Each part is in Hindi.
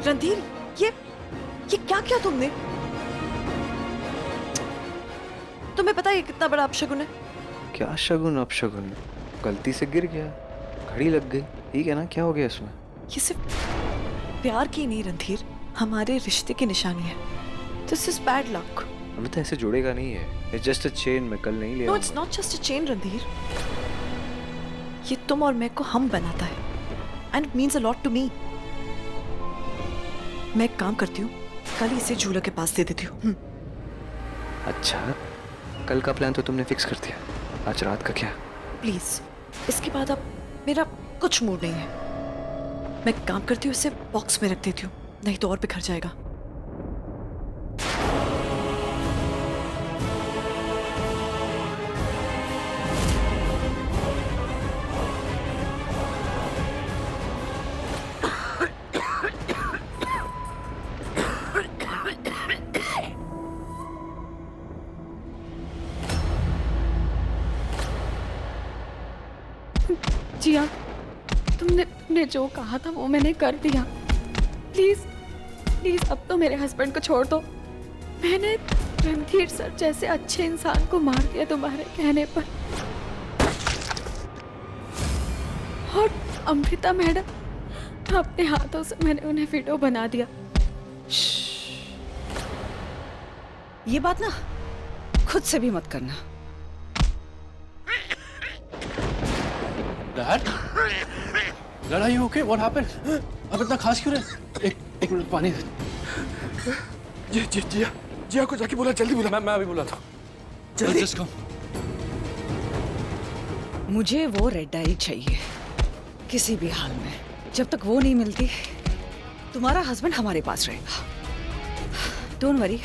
रणधीर, ये क्या किया तुमने? तुम्हें पता है ये कितना बड़ा अपशगुन है? क्या शगुन अपशगुन? गलती से गिर गया, घड़ी लग गई, ठीक है ना? क्या हो गया इसमें? ये सिर्फ प्यार की नहीं रणधीर, हमारे रिश्ते की निशानी है। This is bad luck. Amit ऐसे जुड़ेगा नहीं है, इट्स जस्ट अ चेन। मैं कल नहीं ले नो, आऊंगा। It's not just a chain Randhir, ये तुम और मैं को हम बनाता है and it means a lot to me. मैं एक काम करती हूँ, कल ही इसे झूला के पास दे देती हूँ। अच्छा, कल का प्लान तो तुमने फिक्स कर दिया, आज रात का क्या? प्लीज, इसके बाद अब मेरा कुछ मूड नहीं है। मैं एक काम करती हूँ, इसे बॉक्स में रख देती हूँ, नहीं तो और बिखर जाएगा। जिया, तुमने जो कहा था वो मैंने कर दिया। प्लीज प्लीज अब तो मेरे हस्बैंड को छोड़ दो। मैंने रणधीर सर जैसे अच्छे इंसान को मार दिया तुम्हारे कहने पर। और अमृता मैडम, अपने हाथों से मैंने उन्हें वीडियो बना दिया। ये बात ना खुद से भी मत करना। Dad? Dad, are you okay? What happened? अब इतना खास क्यों रहे? एक मिनट पानी दे। जिया को जाके बोला, जल्दी बोला। मैं अभी बोला था। जल्दी। Just come. मुझे वो रेड डायरी चाहिए किसी भी हाल में। जब तक वो नहीं मिलती तुम्हारा हस्बैंड हमारे पास रहेगा। डोंट वरी,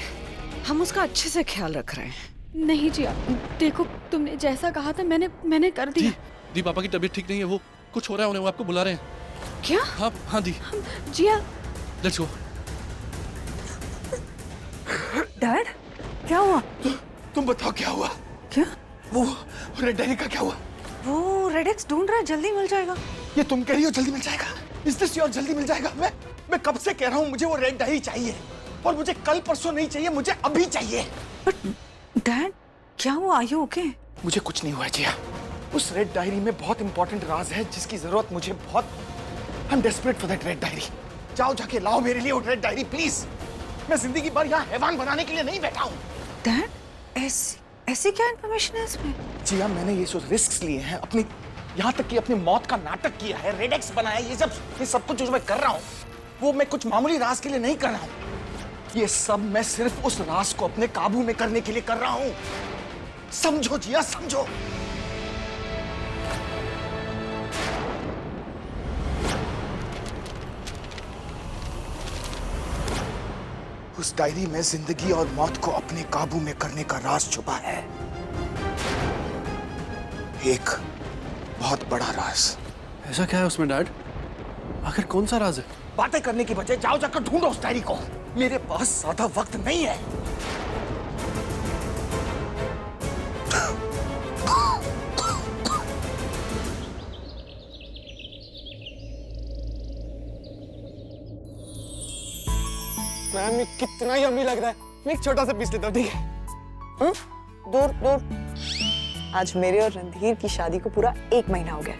हम उसका अच्छे से ख्याल रख रहे हैं। नहीं जिया, देखो तुमने जैसा कहा था मैंने कर दिया। दी पापा की तबीयत ठीक नहीं है, वो कुछ हो रहा है उन्हें, वो आपको बुला रहे हैं। क्या? हाँ दी। जिया, लेट्स गो। डैड, क्या हुआ? तुम बताओ क्या हुआ? क्या? वो रेड डायरी का क्या हुआ? वो रेडेक्स ढूंढ रहा है, जल्दी मिल जाएगा। ये तुम कह रही हो जल्दी मिल जाएगा? इज दिस योर जल्दी मिल जाएगा? मैं कब से कह रहा हूँ मुझे वो रेड डायरी चाहिए, और मुझे कल परसों नहीं चाहिए, मुझे अभी चाहिए। डैड, क्या हुआ? Are you okay? मुझे कुछ नहीं हुआ जिया। उस रेड डायरी में बहुत इंपॉर्टेंट राज है जिसकी जरूरत मुझे बहुत। I am desperate for that red diary. जाओ जाके लाओ मेरे लिए वो रेड डायरी प्लीज। मैं जिंदगी भर यहाँ हैवान बनाने के लिए नहीं बैठा हूँ। डैड, ऐसी क्या इंफॉर्मेशन है इसमें? जिया, मैंने ये जो रिस्क लिए हैं, अपनी यहाँ तक कि अपनी मौत का नाटक किया है, रेडेक्स बनाया, ये सब कुछ जो मैं कर रहा हूँ वो मैं कुछ मामूली राज के लिए नहीं कर रहा हूँ। ये सब मैं सिर्फ उस राज को अपने काबू में करने के लिए कर रहा हूँ। समझो जिया, समझो। उस डायरी में जिंदगी और मौत को अपने काबू में करने का राज छुपा है, एक बहुत बड़ा राज। ऐसा क्या है उसमें डैड? आखिर कौन सा राज है? बातें करने की बजाय जाओ जाकर ढूंढो उस डायरी को। मेरे पास ज्यादा वक्त नहीं है। मैम, ये कितना यम्मी लग रहा है। मैं एक छोटा सा पीस लेता हूँ, ठीक है? दूर दूर। आज मेरे और रणधीर की शादी को पूरा 1 महीना हो गया,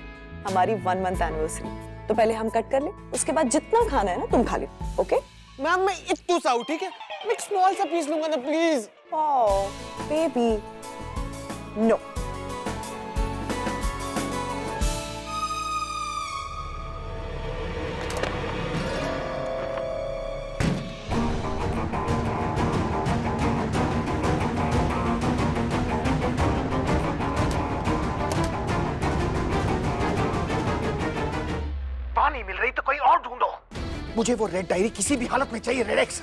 हमारी 1 मंथ एनिवर्सरी। तो पहले हम कट कर ले, उसके बाद जितना खाना है ना तुम खा ले, ओके? मैम, मैं इतू सा हूँ, ठीक है? मैं एक स्मॉल सा पीस लूंगा ना, प्लीज। Oh baby, no. पानी मिल रही तो कोई और ढूंढो। मुझे वो रेड डायरी किसी भी हालत में चाहिए, रेडेक्स।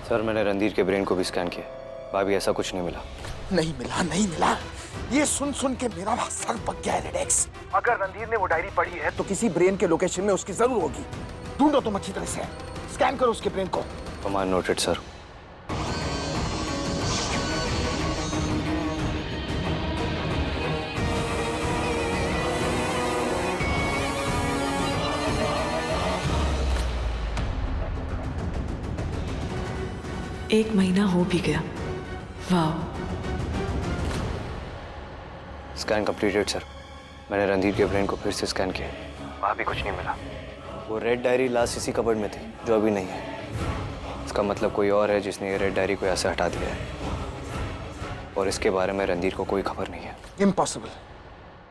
सर, मैंने रणधीर के ब्रेन को भी स्कैन किया, भाभी ऐसा कुछ नहीं मिला। नहीं मिला, नहीं मिला। ये सुन सुन के मेरा सर पक गया है, रेडेक्स। अगर रणधीर ने वो डायरी पढ़ी है तो किसी ब्रेन के लोकेशन में उसकी जरूर होगी। ढूंढो तुम अच्छी तरह से, स्कैन करो उसके ब्रेन को। Command noted sir. 1 महीना हो भी गया। वाह। Scan completed sir. मैंने रणधीर के ब्रेन को फिर से स्कैन किया, वहाँ भी कुछ नहीं मिला। वो रेड डायरी लास्ट इसी कबर्ड में थी जो अभी नहीं है। इसका मतलब कोई और है जिसने ये रेड डायरी को यहाँ से हटा दिया है, और इसके बारे में रणधीर को कोई खबर नहीं है। इम्पॉसिबल।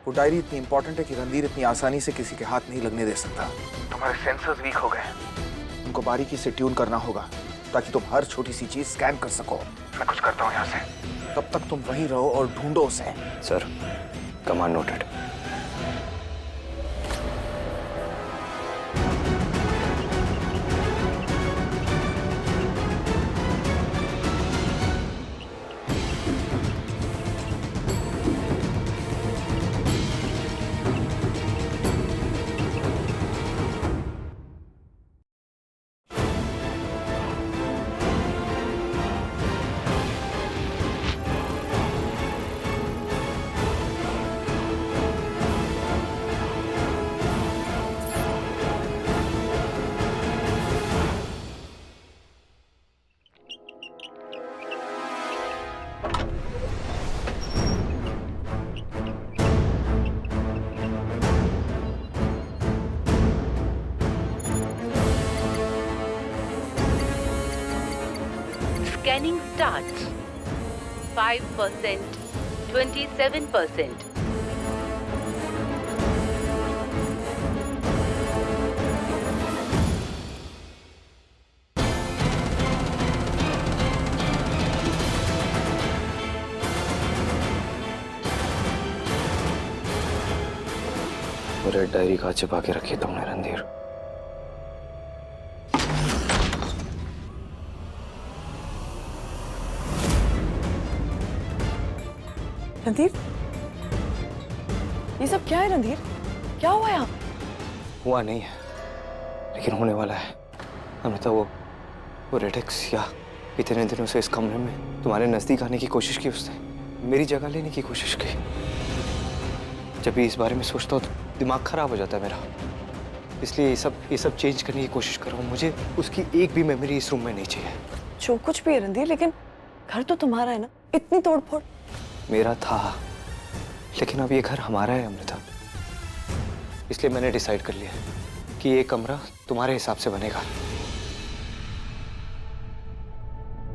वो डायरी इतनी इंपॉर्टेंट है कि रणधीर इतनी आसानी से किसी के हाथ नहीं लगने दे सकता। तुम्हारे सेंसर्स वीक हो गए हैं, उनको बारीकी से ट्यून करना होगा ताकि तुम हर छोटी सी चीज स्कैन कर सको। मैं कुछ करता हूँ यहाँ से, तब तक तुम वहीं रहो और ढूंढो उसे। Sir, command noted. Scanning starts. 5%, 27%. Red diary कहाँ छिपा के रखी तुमने रणधीर? रणधीर, ये सब क्या है रणधीर? क्या हुआ यहाँ? हुआ नहीं है, लेकिन होने वाला है। अमृता, वो रेडेक्स या इतने दिनों से इस कमरे में तुम्हारे नजदीक आने की कोशिश की उसने, मेरी जगह लेने की कोशिश की। जब भी इस बारे में सोचता हूँ तो दिमाग खराब हो जाता है मेरा, इसलिए ये सब चेंज करने की कोशिश कर रहा हूँ। मुझे उसकी एक भी मेमोरी इस रूम में नहीं चाहिए। जो कुछ भी है रणधीर, लेकिन घर तो तुम्हारा है ना, इतनी तोड़फोड़। मेरा था, लेकिन अब ये घर हमारा है अमृता, इसलिए मैंने डिसाइड कर लिया कि ये कमरा तुम्हारे हिसाब से बनेगा।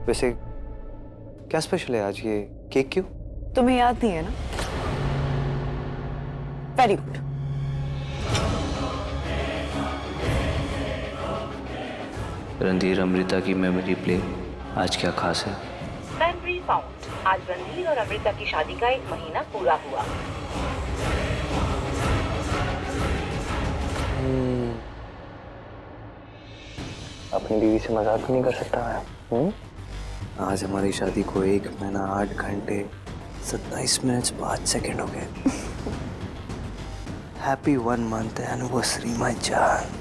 वैसे क्या स्पेशल है आज? ये केक क्यों? तुम्हें याद नहीं है ना? Very good. रणधीर अमृता की मेमोरी प्ले आज क्या खास है? Memory found. आज रणधीर और अमृता की शादी का 1 महीना पूरा हुआ। अपनी बीवी से मजाक नहीं कर सकता मैं। आज हमारी शादी को 1 महीना 8 घंटे 27 मिनट 5 सेकंड हो गए। हैप्पी 1 मंथ एनिवर्सरी माय जान।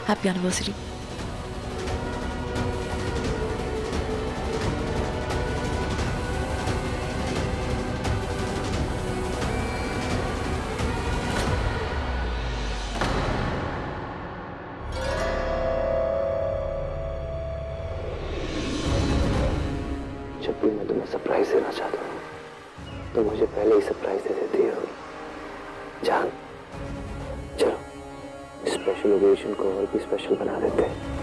Happy anniversary. जब भी मैं तुम्हें सरप्राइज देना चाहता हूँ तो मुझे पहले ही सरप्राइज दे देती हो जान। चलो स्पेशल ओकेजन को और भी स्पेशल बना देते हैं।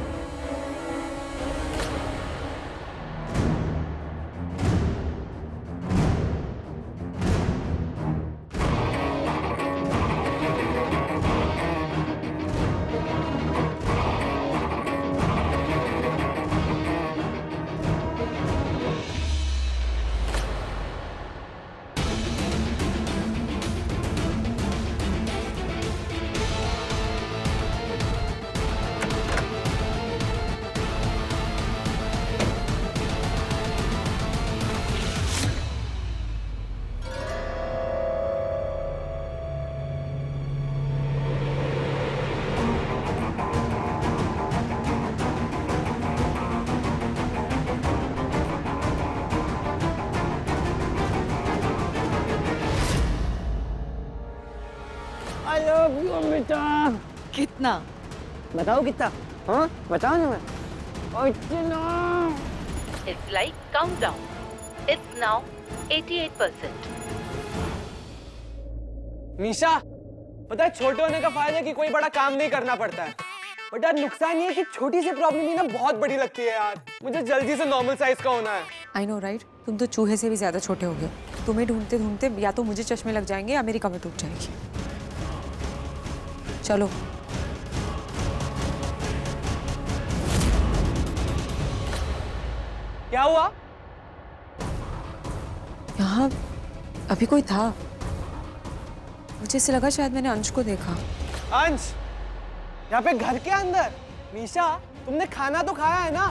Love you Amrita. कितना? बताओ कितना? हाँ बताओ ना। और इतना। It's like countdown. It's now 88%. Misha, पता है छोटे होने का फायदा है कि कोई बड़ा काम नहीं करना पड़ता है, बट यार नुकसान ये है कि छोटी सी प्रॉब्लम ही ना बहुत बड़ी लगती है यार। मुझे जल्दी से नॉर्मल साइज का होना है। आई नो राइट, तुम तो चूहे से भी ज्यादा छोटे हो गए। तुम्हें ढूंढते ढूंढते या तो मुझे चश्मे लग जाएंगे या मेरी कमर टूट जाएगी। चलो। क्या हुआ? यहाँ अभी कोई था, मुझे ऐसे लगा शायद मैंने अंश को देखा। अंश? यहाँ पे घर के अंदर? मीशा, तुमने खाना तो खाया है ना?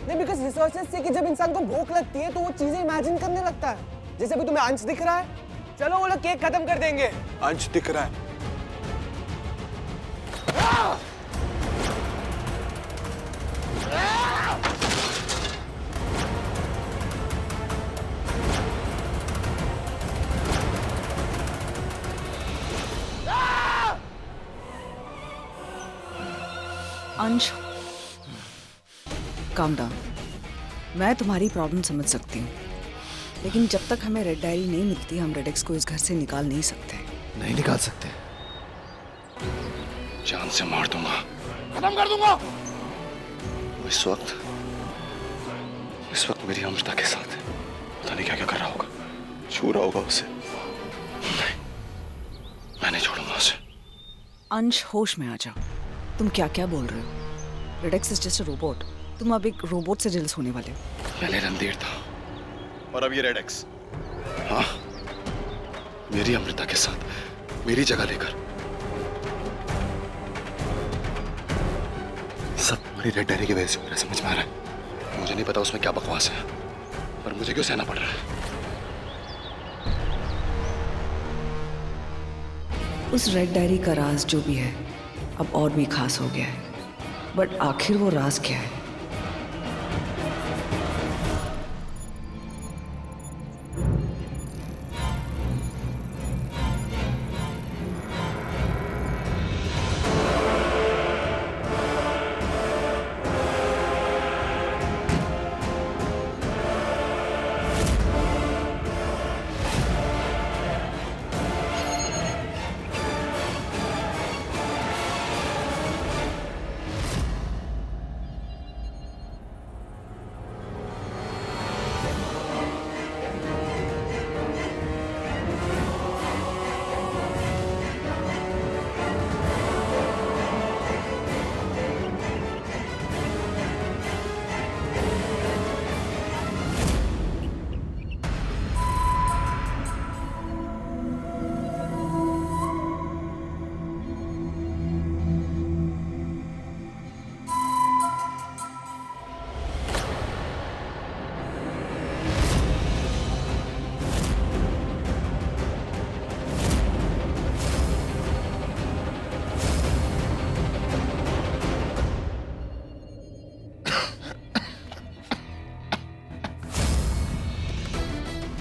नहीं, बिकॉज रिसर्चेस से कि जब इंसान को भूख लगती है तो वो चीजें इमेजिन करने लगता है। जैसे अभी तुम्हें अंश दिख रहा है, चलो वो लोग केक खत्म कर देंगे। अंश दिख रहा है। अंश, काम डाउन। मैं तुम्हारी प्रॉब्लम समझ सकती हूँ, लेकिन जब तक हमें रेड डायरी नहीं मिलती हम रेडेक्स को इस घर से निकाल नहीं सकते। नहीं निकाल सकते। जान से मार दूंगा, खत्म कर दूंगा। इस वक्त मेरी अमृता के साथ है, पता नहीं क्या क्या कर रहा होगा, छू रहा होगा उसे। नहीं, मैं नहीं छोड़ूंगा उसे। अंश, होश में आ जाओ। तुम क्या क्या बोल रहे हो? रेडेक्स इज जस्ट अ रोबोट। तुम अब एक रोबोट से जेलस होने वाले हो। पहले रणधीर था और अब ये रेडेक्स। हाँ, मेरी अमृता के साथ मेरी जगह लेकर सब मेरी रेड डायरी की वजह से हो रहा है, समझ में आ रहा है? मुझे नहीं पता उसमें क्या बकवास है, पर मुझे क्यों सहना पड़ रहा है? उस रेड डायरी का राज जो भी है अब और भी खास हो गया है, बट आखिर वो राज क्या है?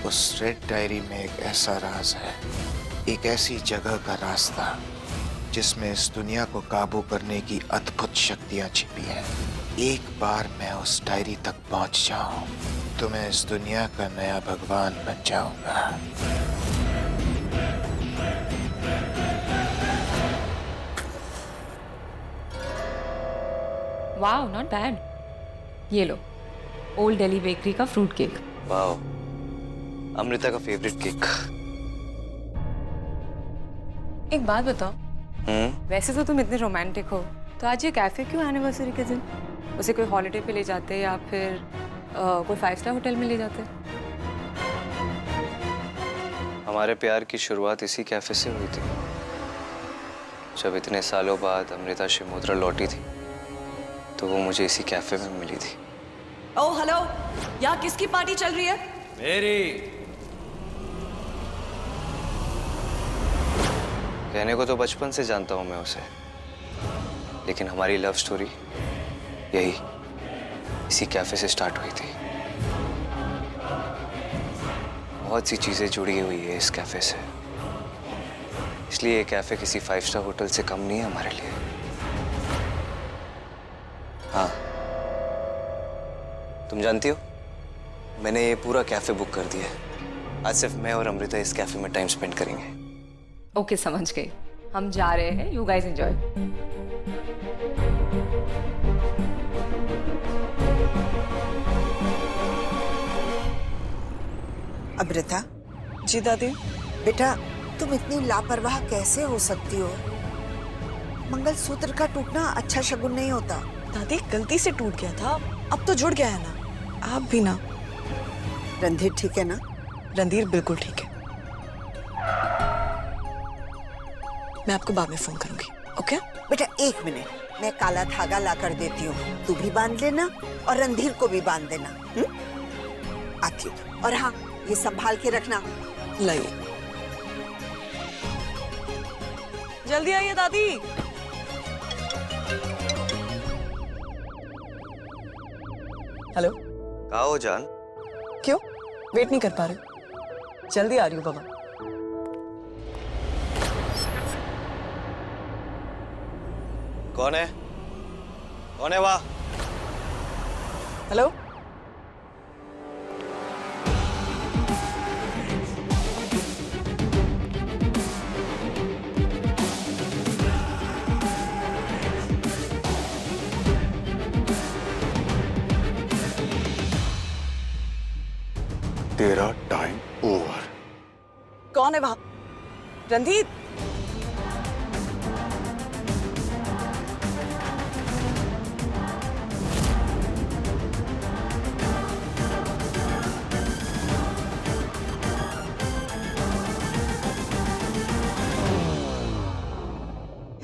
उस रेड डायरी में एक ऐसा राज है, एक ऐसी जगह का रास्ता जिसमें इस दुनिया को काबू करने की अद्भुत शक्तियां छिपी हैं। एक बार मैं उस डायरी तक पहुंच जाऊं तो मैं इस दुनिया का नया भगवान बन जाऊंगा। Wow, not bad. ये लो, ओल्ड दिल्ली बेकरी का फ्रूट केक। वाओ, अमृता का फेवरेट केक। एक बात बताओ, वैसे तो तुम इतने रोमांटिक हो, तो आज ये कैफे क्यों एनिवर्सरी के दिन? उसे कोई हॉलिडे पे ले जाते या फिर कोई 5 स्टार होटल में ले जाते? हमारे प्यार की शुरुआत इसी कैफे से हुई थी। जब इतने सालों बाद अमृता शिमोत्रा लौटी थी तो वो मुझे इसी कैफे में मिली थी। ओह हेलो, यहाँ किसकी पार्टी चल रही है? मेरी। कहने को तो बचपन से जानता हूं मैं उसे, लेकिन हमारी लव स्टोरी यही इसी कैफे से स्टार्ट हुई थी। बहुत सी चीजें जुड़ी हुई है इस कैफे से। इसलिए ये कैफे किसी 5 स्टार होटल से कम नहीं है हमारे लिए। हाँ, तुम जानती हो मैंने ये पूरा कैफे बुक कर दिया है। आज सिर्फ मैं और अमृता इस कैफे में टाइम स्पेंड करेंगे। ओके, समझ गई। हम जा रहे हैं, यू गाइस एंजॉय। अमृता, जी दादी। बेटा तुम इतनी लापरवाह कैसे हो सकती हो? मंगलसूत्र का टूटना अच्छा शगुन नहीं होता। दादी गलती से टूट गया था, अब तो जुड़ गया है ना। आप भी ना। रणधीर ठीक है ना? रणधीर बिल्कुल ठीक है। मैं आपको बाद में फोन करूंगी, ओके? बेटा 1 मिनट, मैं काला धागा ला कर देती हूँ, तू भी बांध लेना और रणधीर को भी बांध देना। आती हूँ। और हाँ, ये संभाल के रखना। लाइए। जल्दी आइए दादी। हेलो। कहाँ हो जान? क्यों वेट नहीं कर पा रहे? जल्दी आ रही हूँ बाबा। कौन है? कौन है वहाँ? हेलो। तेरा टाइम ओवर। कौन है वहां? रणधीर।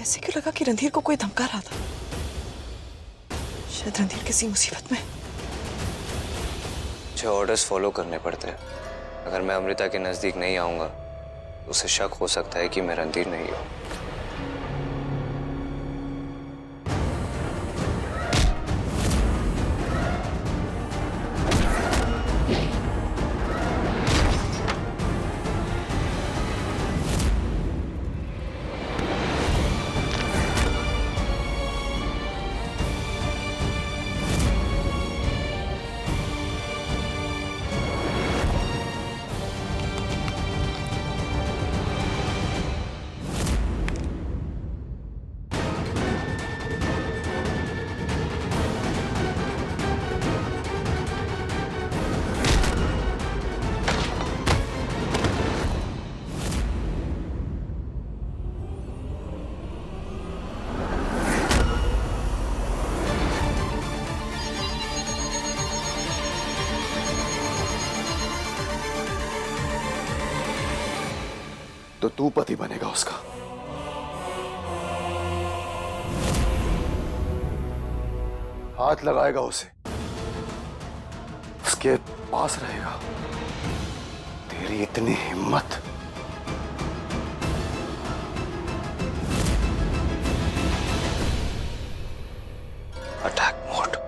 ऐसे क्यों लगा कि रणधीर को कोई धमका रहा था? शायद रणधीर किसी मुसीबत में। मुझे ऑर्डर्स फॉलो करने पड़ते हैं। अगर मैं अमृता के नजदीक नहीं आऊंगा तो उसे शक हो सकता है कि मैं रणधीर नहीं हूं। तो तू पति बनेगा उसका। हाथ लगाएगा उसे, उसके पास रहेगा। तेरी इतनी हिम्मत। Attack mode.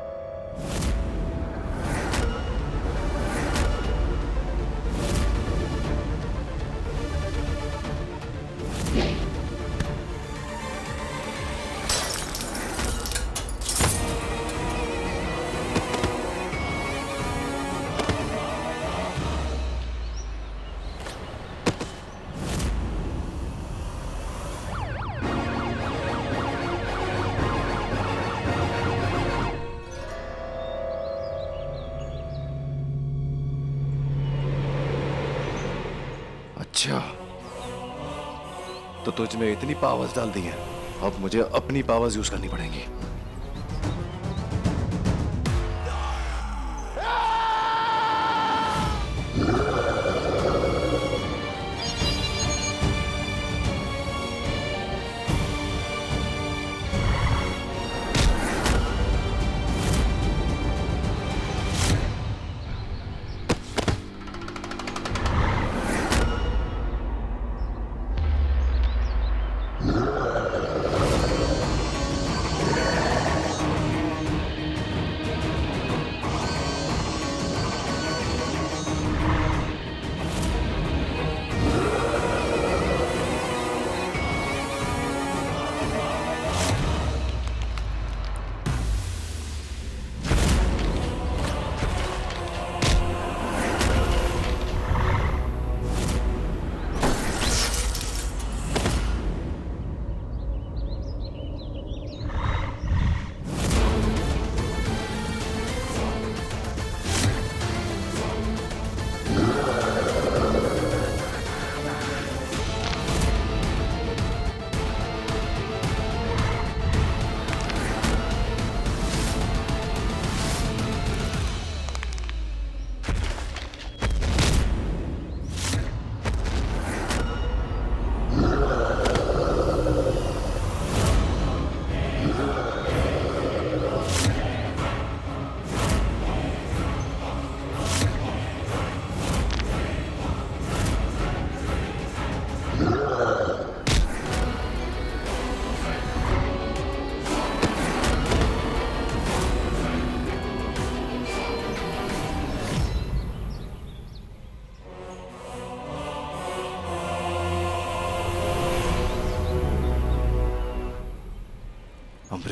अच्छा, तो तुझ में इतनी पावर्स डाल दी हैं, अब मुझे अपनी पावर्स यूज करनी पड़ेंगी।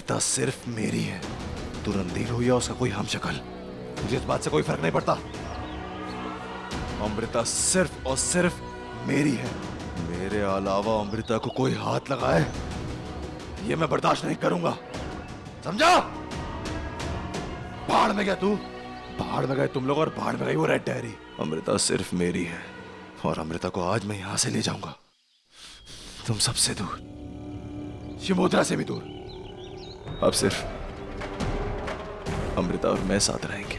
अमृता सिर्फ मेरी है। तू रणधीर हो या उसका कोई हमशक्ल, मुझे इस बात से कोई फर्क नहीं पड़ता। अमृता सिर्फ और सिर्फ मेरी है। मेरे अलावा अमृता को कोई हाथ लगाए ये मैं बर्दाश्त नहीं करूंगा, समझा? भाड़ में गया तू, भाड़ में गए तुम लोग और भाड़ में गई वो रेड डायरी। अमृता सिर्फ मेरी है और अमृता को आज मैं यहां से ले जाऊंगा, तुम सबसे दूर, शिमोत्रा से भी दूर। अब सिर्फ अमृता और मैं साथ रहेंगे।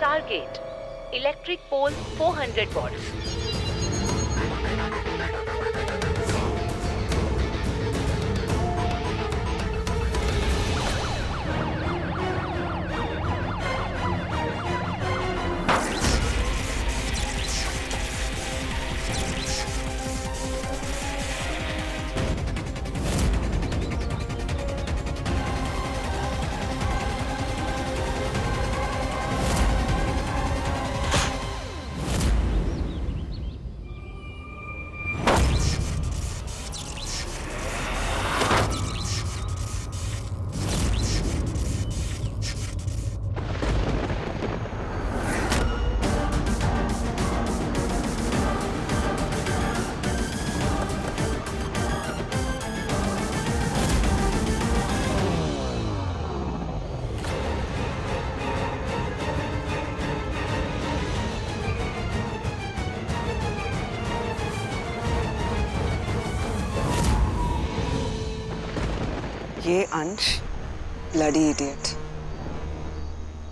Target electric pole 400 watts. ये अंश ब्लडी इडियट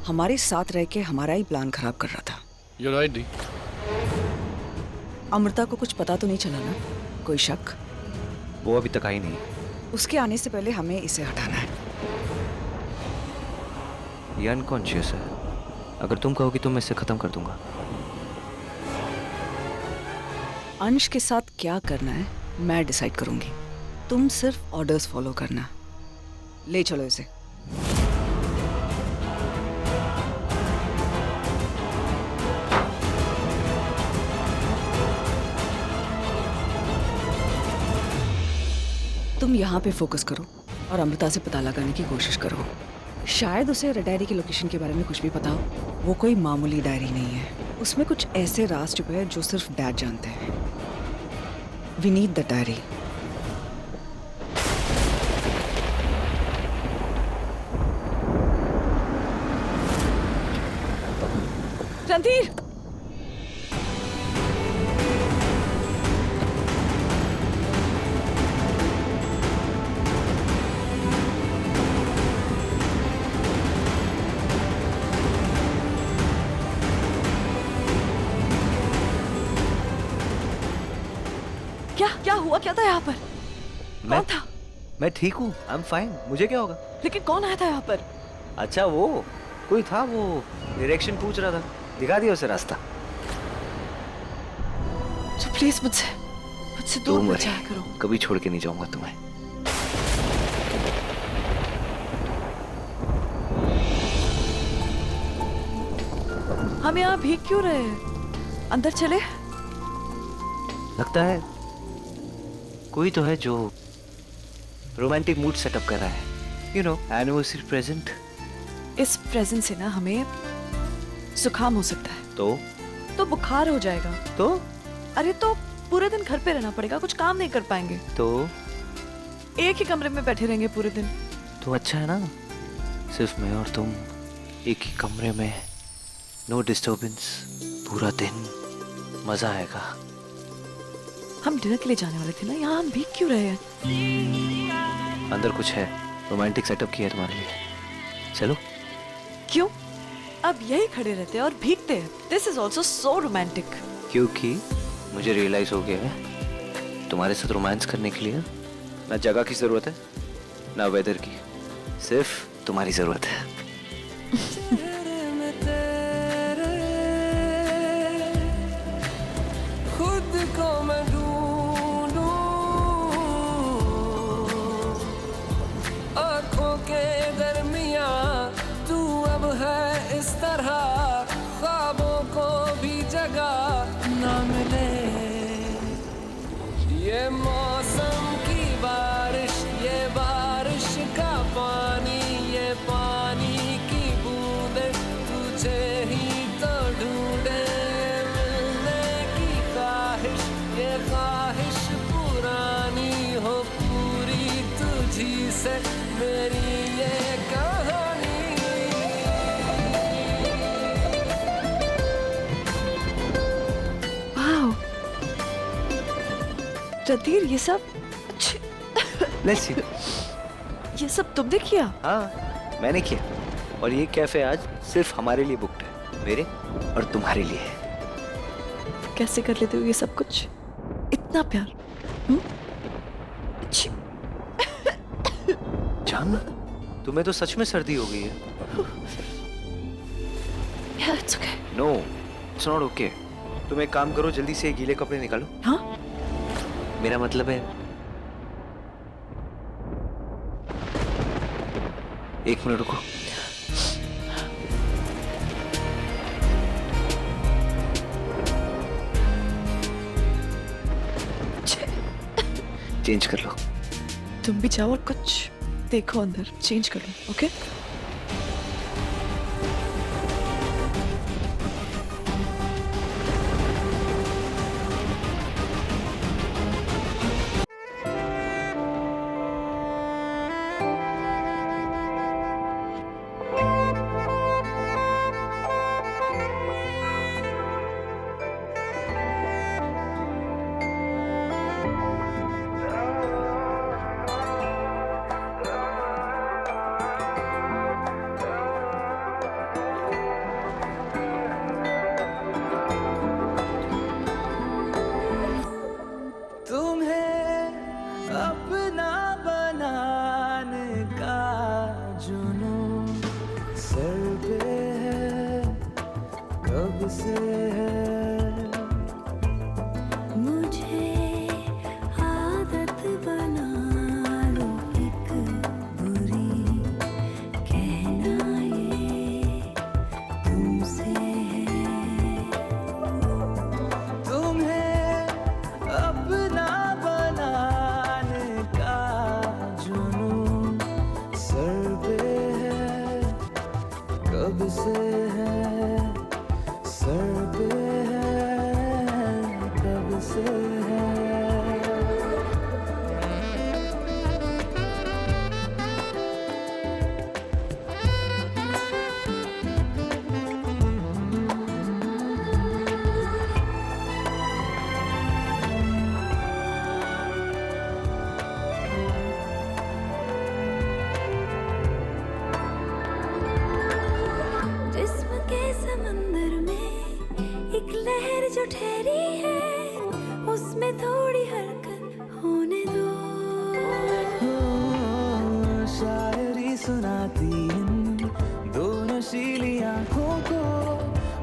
हमारे साथ रह के हमारा ही प्लान खराब कर रहा था। You're right, D. अमृता को कुछ पता तो नहीं चला ना? कोई शक? वो अभी तक आई नहीं। उसके आने से पहले हमें इसे हटाना है। ये अनकॉन्शियस है, अगर तुम कहोगी तो मैं इसे खत्म कर दूंगा। अंश के साथ क्या करना है मैं डिसाइड करूंगी, तुम सिर्फ ऑर्डर्स फॉलो करना। ले चलो इसे। तुम यहाँ पे फोकस करो और अमृता से पता लगाने की कोशिश करो। शायद उसे रेड डायरी की लोकेशन के बारे में कुछ भी पता हो। वो कोई मामूली डायरी नहीं है, उसमें कुछ ऐसे राज छुपे हैं जो सिर्फ डैड जानते हैं। We need the diary. Randhir! क्या हुआ? क्या था यहाँ पर? कौन था? मैं ठीक हूँ, आई एम फाइन, मुझे क्या होगा? लेकिन कौन आया था यहाँ पर? अच्छा वो कोई था, वो डायरेक्शन पूछ रहा था, दिखा दिया उसे रास्ता। तो प्लीज मुझसे दूर मत जाया करो। कभी छोड़ के नहीं जाऊंगा तुम्हें। हम यहाँ भीग क्यों रहे हैं? अंदर चले? लगता है कोई तो है जो रोमांटिक मूड सेटअप कर रहा है। You no, anniversary present. इस प्रेजेंट से ना हमें जुकाम हो सकता है। तो बुखार हो जाएगा। तो अरे तो पूरे दिन घर पे रहना पड़ेगा, कुछ काम नहीं कर पाएंगे। तो एक ही कमरे में बैठे रहेंगे पूरे दिन। तो अच्छा है ना, सिर्फ मैं और तुम एक ही कमरे में, नो डिस्टर्बेंस, पूरा दिन, मजा आएगा। हम डिनर के लिए जाने वाले थे ना, यहाँ हम भीग क्यों रहे हैं? अंदर कुछ है, रोमांटिक सेटअप किया है तुम्हारे लिए, चलो। क्यों? अब यही खड़े रहते हैं और भीगते हैं। This is also so romantic. क्योंकि मुझे रियलाइज हो गया है तुम्हारे साथ रोमांस करने के लिए ना जगह की जरूरत है ना वेदर की, सिर्फ तुम्हारी जरूरत है। खुद को मैं ढूंढूं, आंखों के दरमियां तू अब है तुझी से मेरी ये कहानी। वाह रणधीर, ये सब अच्छे लेट्स सी। ये सब तुमने किया? हाँ मैंने किया, और ये कैफे आज सिर्फ हमारे लिए बुक्ड है, मेरे और तुम्हारे लिए है। कैसे कर लेते हो ये सब कुछ? इतना प्यार। अच्छी। जान, तुम्हें तो सच में सर्दी हो गई है। Yeah, it's okay. No it's not okay. तुम एक काम करो, जल्दी से गीले कपड़े निकालो। हाँ? मेरा मतलब है, एक मिनट रुको। चेंज कर लो। तुम भी जाओ और कुछ देखो अंदर, चेंज कर लो। ओके?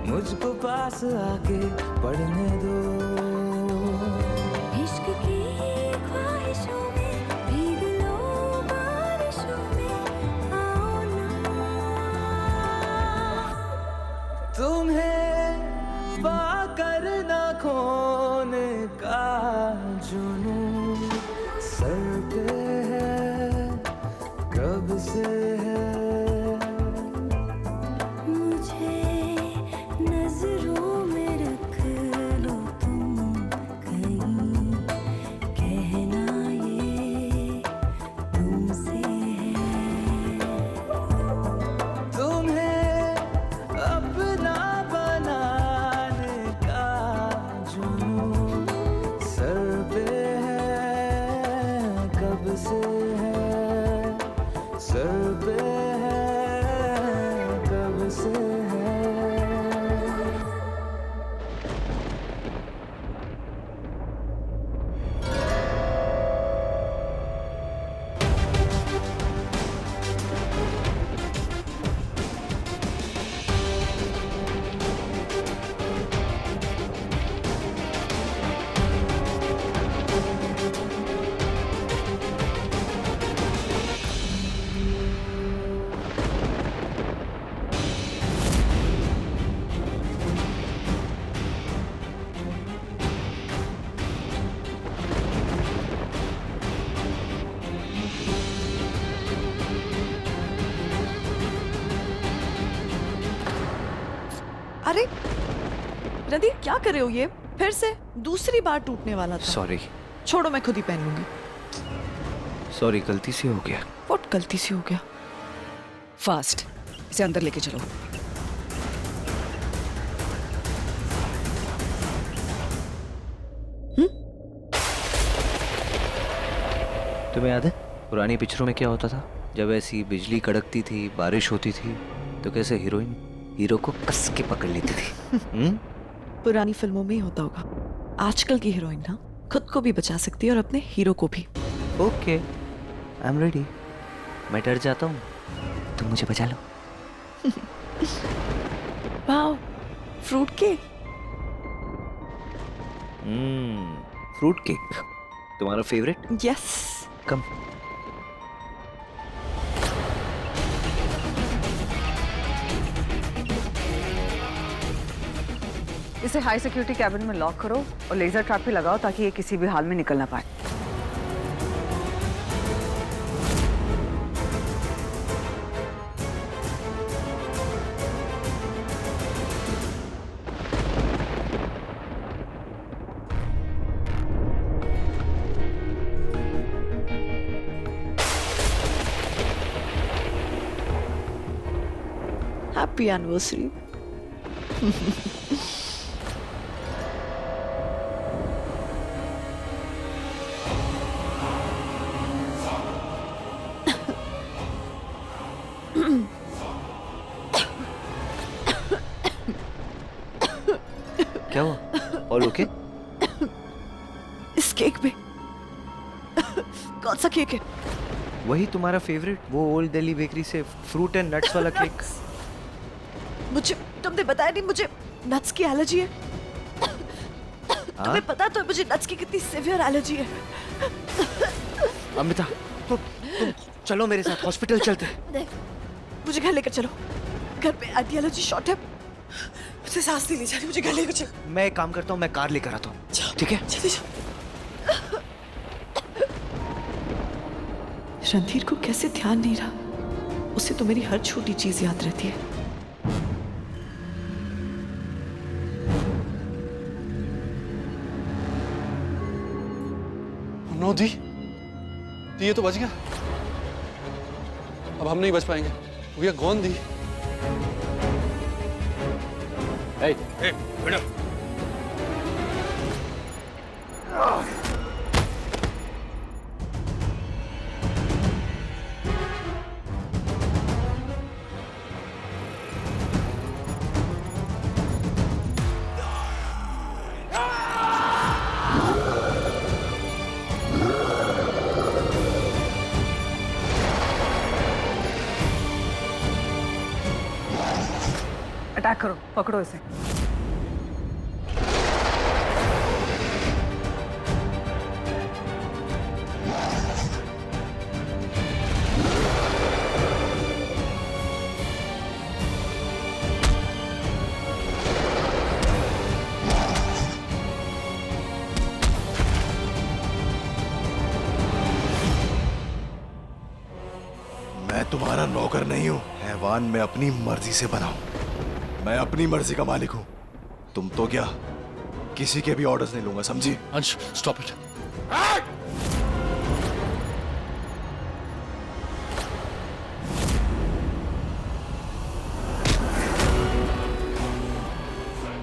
मुझको पास आके पढ़ने दो। इश्क की ख्वाहिशों में भीग लो बारिशों में, आओ ना। तुम्हें पाकर न खोने का जुनून सर पे है, कब से है। अरे रणधीर, क्या कर रहे हो ये? फिर से दूसरी बार टूटने वाला था। सॉरी। छोड़ो, मैं खुद ही पहन लूंगी। सॉरी, गलती से हो गया। व्हाट गलती से हो गया? फास्ट, इसे अंदर लेके चलो। तुम्हें याद है पुरानी पिक्चरों में क्या होता था? जब ऐसी बिजली कड़कती थी, बारिश होती थी, तो कैसे हीरोइन हीरो को कस के पकड़ लेती थी। पुरानी फिल्मों में ही होता होगा। आजकल की हीरोइन ना खुद को भी बचा सकती है और अपने हीरो को भी। Okay, I am ready. मैं डर जाता हूँ, तुम मुझे बचा लो। Wow, fruit cake. Fruit cake तुम्हारा फेवरेट? यस। कम। इसे हाई सिक्योरिटी कैबिन में लॉक करो और लेजर ट्रैप भी लगाओ ताकि ये किसी भी हाल में निकल ना पाए। Happy anniversary. क्या हुआ? All okay? इस केक में कौन सा केक है? वही तुम्हारा फेवरेट, वो ओल्ड दिल्ली बेकरी से फ्रूट एंड नट्स वाला केक। मुझे तुमने बताया नहीं, मुझे नट्स की एलर्जी है। तुम्हें पता तो है मुझे नट्स की कितनी सीवियर एलर्जी है। अमृता, तुम चलो मेरे साथ, हॉस्पिटल चलते हैं। नहीं, मुझे घर लेकर चलो। घर पे एंटी एलर्जी शॉट है, मुझे सांस नहीं ली जा रही, मुझे घर लेकर चलो। मैं एक काम करता हूँ, मैं कार लेकर आता हूँ, ठीक है? जल्दी जाओ। रणधीर को कैसे ध्यान नहीं रहा? उसे तो मेरी हर छोटी चीज याद रहती है। नो दी, ये तो बच गया। अब हम नहीं बच पाएंगे। वी आर गॉन दी। Hey, बेटा। अटैक करो, पकड़ो इसे। मैं तुम्हारा नौकर नहीं हूं। हैवान मैं अपनी मर्जी से बना हूं। मैं अपनी मर्जी का मालिक हूं। तुम तो क्या किसी के भी ऑर्डर्स नहीं लूंगा, समझी? अंश, स्टॉप इट।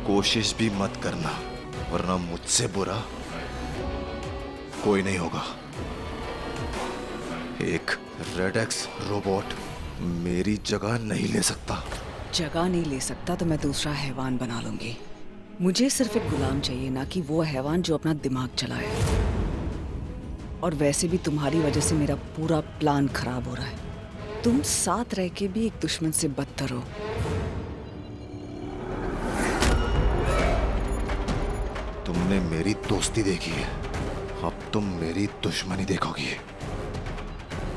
कोशिश भी मत करना, वरना मुझसे बुरा कोई नहीं होगा। एक रेड एक्स रोबोट मेरी जगह नहीं ले सकता। जगह नहीं ले सकता तो मैं दूसरा हैवान बना लूंगी। मुझे सिर्फ एक गुलाम चाहिए, ना कि वो हैवान जो अपना दिमाग चलाए। और वैसे भी तुम्हारी वजह से मेरा पूरा प्लान खराब हो रहा है। तुम साथ रह के भी एक दुश्मन से बदतर हो। तुमने मेरी दोस्ती देखी है, अब तुम मेरी दुश्मनी देखोगी।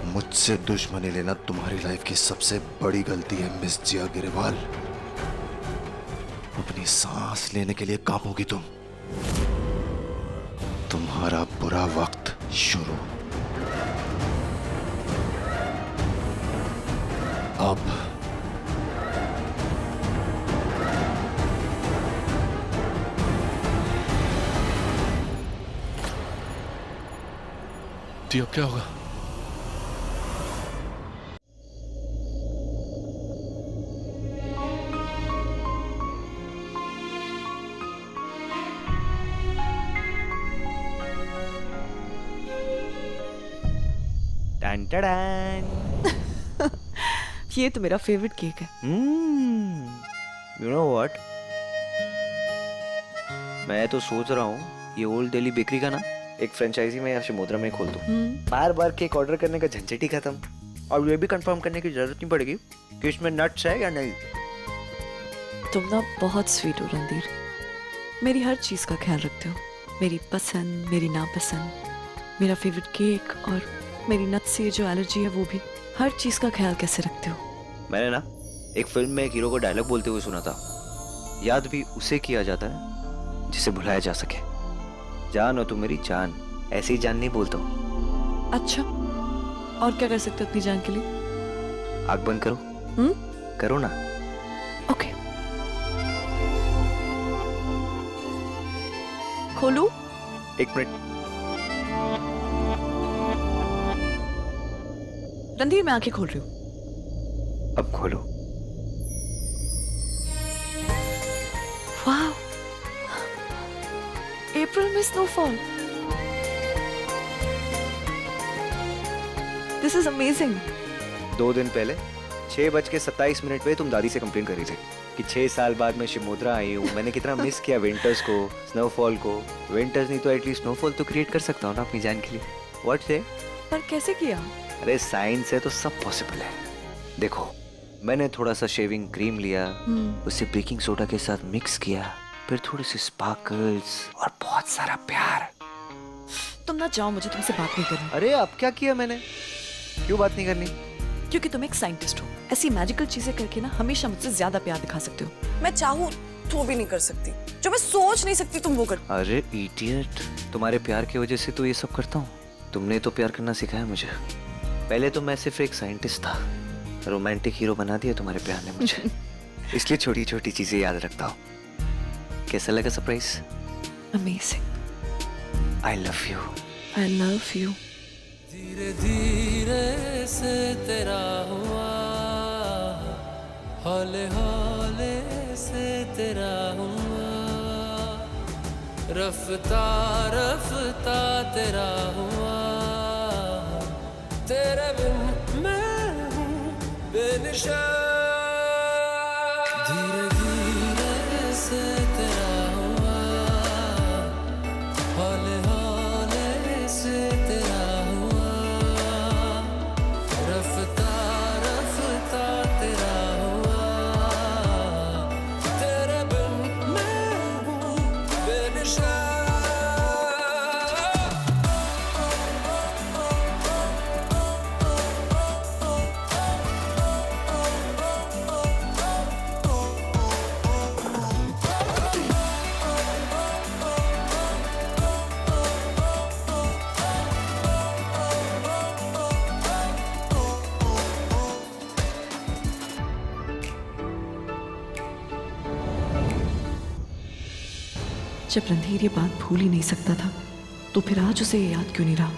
मुझसे दुश्मनी लेना तुम्हारी लाइफ की सबसे बड़ी गलती है मिस जिया गिरेवाल। अपनी सांस लेने के लिए कांपोगी तुम। तुम्हारा बुरा वक्त शुरू अब। दी, अब क्या होगा? टन टन। ये तो मेरा फेवरेट केक है। यू नो व्हाट, मैं तो सोच रहा हूँ ये ओल्ड दिल्ली बेकरी का ना एक फ्रेंचाइजी में या शिमोत्रा में खोल दूँ। बार बार केक ऑर्डर करने का झंझट ही खत्म, और ये भी कंफर्म करने की जरूरत नहीं पड़ेगी कि इसमें नट्स है या नहीं। तुम ना बहुत स्वीट हो रणधीर, मेरी हर चीज का ख्याल रखते हो, मेरी पसंद, मेरी नापसंद, मेरा फेवरेट केक और मेरी नट से जो एलर्जी है वो भी, हर चीज का ख्याल कैसे रखते हो। मैंने ना एक फिल्म में एक हीरो को डायलॉग बोलते हुए सुना था, याद भी उसे किया जाता है जिसे भुलाया जा सके। जान हो तुम मेरी जान, ऐसे ही जान नहीं बोलता हूँ। अच्छा, और क्या कर सकते हो अपनी जान के लिए? आँख बंद करो। करो ना। ओके, खोलू? एक मिनट। रणधीर मैं आंखें खोल रही हूँ। अब खोलो। वाह, अप्रैल में स्नोफॉल। This is amazing. 2 दिन पहले 6:27 पे तुम दादी से कंप्लेन कर रही थी कि 6 साल बाद मैं शिमोत्रा आई हूँ, मैंने कितना मिस किया विंटर्स को, स्नोफॉल को। विंटर्स नहीं तो एटलीस्ट स्नोफॉल तो क्रिएट कर सकता हूँ ना अपनी जान के लिए। व्हाट से? पर कैसे किया? अरे साइंस है तो सब पॉसिबल है। देखो, मैंने थोड़ा सा शेविंग क्रीम लिया, उसे बेकिंग सोडा के साथ मिक्स किया, फिर थोड़े से स्पार्कल्स और बहुत सारा प्यार। तुम ना जाओ, मुझे तुमसे बात नहीं करनी। अरे अब क्या किया मैंने? क्यों बात नहीं करनी? क्योंकि तुम एक साइंटिस्ट हो, ऐसी मैजिकल चीजें करके ना हमेशा मुझसे ज्यादा प्यार दिखा सकते हो। मैं चाहूँ तो भी नहीं कर सकती, जो मैं सोच नहीं सकती तुम वो कर। अरे इडियट, तुम्हारे प्यार की वजह से तो ये सब करता हूँ। तुमने तो प्यार करना सिखाया मुझे। पहले तो मैं सिर्फ एक साइंटिस्ट था, रोमांटिक हीरो बना दिया तुम्हारे प्यार ने मुझे। इसलिए छोटी छोटी चीजें याद रखता हूँ। कैसा लगा surprise? Amazing. I love you. I love you. धीरे धीरे से तेरा हुआ, हौले हौले से तेरा हुआ, रफ्ता रफ्ता तेरा हुआ, तेरे बिन मैं हूँ बेनिशा। धीरे धीरे से तेरा हुआ, हौले हौले से तेरा हुआ, रफ्ता रफ्ता तेरा हुआ, तेरे बिन मैं हूँ बेनिशा। जब रणधीर ये बात भूल ही नहीं सकता था, तो फिर आज उसे ये याद क्यों नहीं रहा?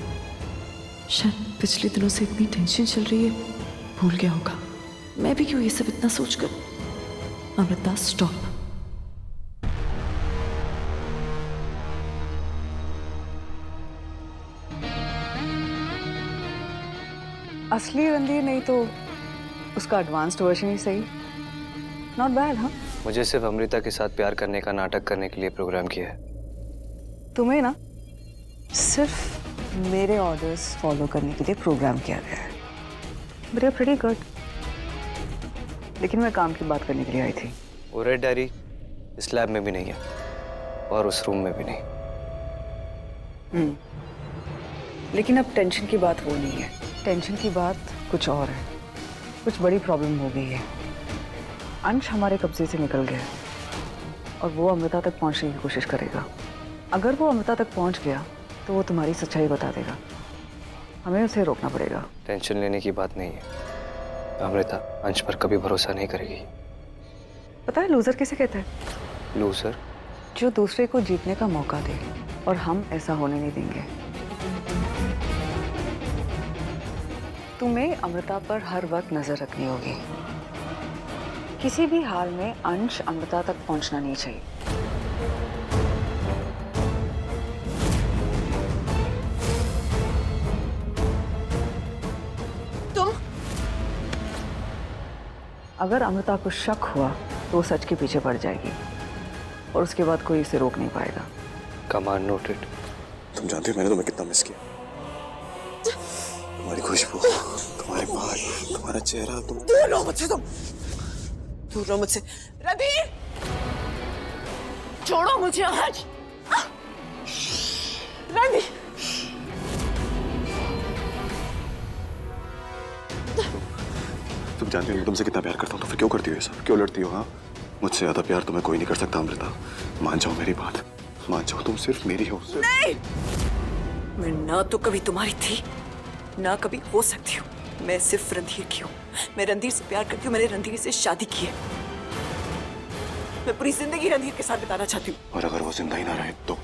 शायद पिछले दिनों से इतनी टेंशन चल रही है, भूल गया होगा। मैं भी क्यों ये सब इतना सोचकर। अमृता स्टॉप। असली रणधीर नहीं तो उसका एडवांस्ड वर्जन ही सही। Not bad. हाँ, मुझे सिर्फ अमृता के साथ प्यार करने का नाटक करने के लिए प्रोग्राम किया है। तुम्हें ना सिर्फ मेरे ऑर्डर्स फॉलो करने के लिए प्रोग्राम किया गया है। But you are pretty good. लेकिन मैं काम की बात करने के लिए आई थी। वो रेड डायरी इस लैब में भी नहीं है और उस रूम में भी नहीं। लेकिन अब टेंशन की बात वो नहीं है। टेंशन की बात कुछ और है। कुछ बड़ी प्रॉब्लम हो गई है। अंश हमारे कब्जे से निकल गया और वो अमृता तक पहुंचने की कोशिश करेगा। अगर वो अमृता तक पहुंच गया तो वो तुम्हारी सच्चाई बता देगा। हमें उसे रोकना पड़ेगा। टेंशन लेने की बात नहीं है। अमृता अंश पर कभी भरोसा नहीं करेगी। पता है लूजर किसे कहते हैं? लूजर? जो दूसरे को जीतने का मौका दे, और हम ऐसा होने नहीं देंगे। तुम्हें अमृता पर हर वक्त नजर रखनी होगी। किसी भी हाल में अंश अमृता तक पहुंचना नहीं चाहिए। अगर अमृता को शक हुआ तो वो सच के पीछे पड़ जाएगी और उसके बाद कोई इसे रोक नहीं पाएगा। Command noted. तुम जानते हो मैंने तुम्हें कितना मिस किया। तुम्हारी खुशबू, तुम्हारे बाल, तुम्हारा चेहरा, तुम दूर रहो मुझसे, तुम दूर रहो मुझसे। रणधीर, छोड़ो मुझे आज। रणधीर, तुम जानती हो मैं तुमसे कितना प्यार करता हूँ, तो फिर क्यों करती हो ये सब? क्यों लड़ती हो? हाँ, मुझसे ज्यादा प्यार तुम्हें कोई नहीं कर सकता अमृता। मान जाओ मेरी बात, मान जाओ, तुम सिर्फ मेरी हो। नहीं, मैं ना तो कभी तुम्हारी थी ना कभी हो सकती हूँ। मैं सिर्फ रणधीर की हूँ। मैं रणधीर से प्यार करती हूँ, मैंने रणधीर से शादी की है। मैं पूरी जिंदगी रणधीर के साथ बिताना चाहती हूँ। और अगर वो जिंदा ही ना रहे तो